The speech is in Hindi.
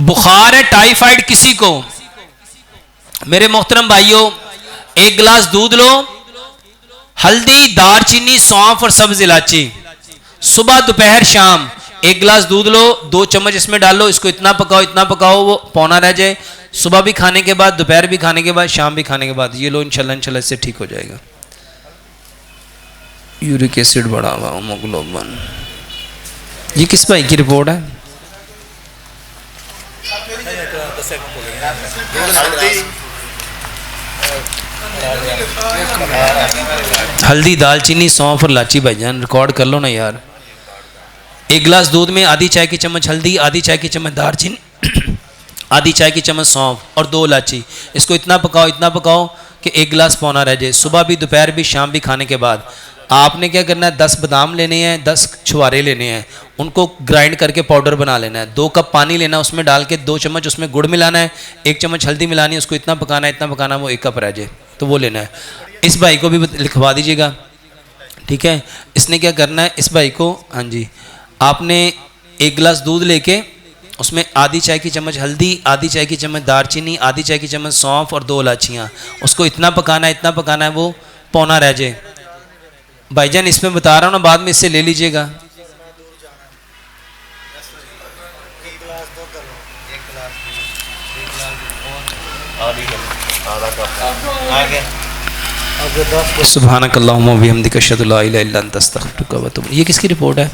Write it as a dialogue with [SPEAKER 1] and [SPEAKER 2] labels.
[SPEAKER 1] बुखार है, टाइफाइड किसी को, मेरे मोहतरम भाइयों, एक गिलास दूध लो, हल्दी, दालचीनी, सौंफ और सब्ज इलायची, सुबह दोपहर शाम एक गिलास दूध लो, 2 चम्मच इसमें डालो, इसको इतना पकाओ वो पौना रह जाए। सुबह भी खाने के बाद, दोपहर भी खाने के बाद, शाम भी खाने के बाद ये लो, इंशाल्लाह इससे ठीक हो जाएगा। यूरिक एसिड बढ़ा हुआ, हीमोग्लोबिन। ये किस भाई की रिपोर्ट है? हल्दी, दालचीनी, सौंफ और इलायची। भाईजान रिकॉर्ड कर लो ना यार। एक गिलास दूध में आधी चाय की चम्मच हल्दी, आधी चाय की चम्मच दालचीनी, आधी चाय की चम्मच सौंफ और 2 इलायची। इसको इतना पकाओ कि एक गिलास पौना रह जाए। सुबह भी, दोपहर भी, शाम भी खाने के बाद आपने क्या करना है, 10 बादाम लेने हैं, 10 छुहारे लेने हैं, उनको ग्राइंड करके पाउडर बना लेना है। 2 कप पानी लेना है, उसमें डाल के 2 चम्मच उसमें गुड़ मिलाना है, 1 चम्मच हल्दी मिलानी है, उसको इतना पकाना वो 1 कप रह जाए, तो वो लेना है। इस भाई को भी लिखवा दीजिएगा, ठीक है। इसने क्या करना है, इस भाई को, हाँ जी, आपने 1 गिलास दूध लेके उसमें आधी चाय की चम्मच हल्दी, आधी चाय की चम्मच दालचीनी, आधी चाय की चम्मच सौंफ और 2 इलायचियाँ, उसको इतना पकाना है वो पौना रह जाए। भाईजान इसमें बता रहा हूँ ना, बाद में इससे ले लीजिएगा। सुब्हानक अल्लाहुम्मा व बिहम्दिक अशहदु अल्ला इलाहा इल्ला अंता अस्तगफिरुका व अतूबु। ये किसकी रिपोर्ट है?